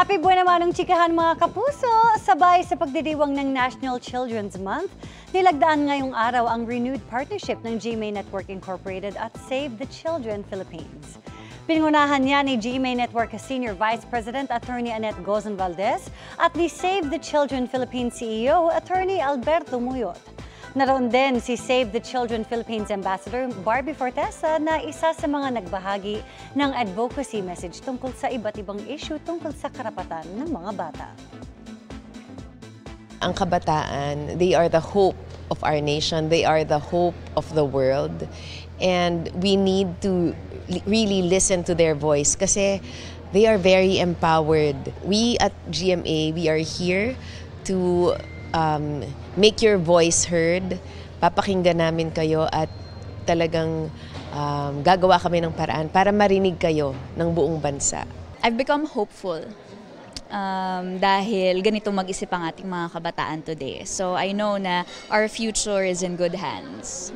Happy buwan naman ng chikahan mga kapuso! Sabay sa pagdiriwang ng National Children's Month, nilagdaan ngayong araw ang renewed partnership ng GMA Network Incorporated at Save the Children Philippines. Pinangunahan niya ni GMA Network Senior Vice President Attorney Annette Gozon Valdez at ni Save the Children Philippines CEO Attorney Alberto Muyot. Naroon din si Save the Children Philippines Ambassador Barbie Fortesa na isa sa mga nagbahagi ng advocacy message tungkol sa iba't ibang issue tungkol sa karapatan ng mga bata. Ang kabataan, they are the hope of our nation, they are the hope of the world, and we need to really listen to their voice kasi they are very empowered. We at GMA, we are here to make your voice heard. Papakinggan namin kayo at talagang gagawa kami ng paraan para marinig kayo ng buong bansa. I've become hopeful dahil ganito mag-isip ang ating mga kabataan today. So I know na our future is in good hands.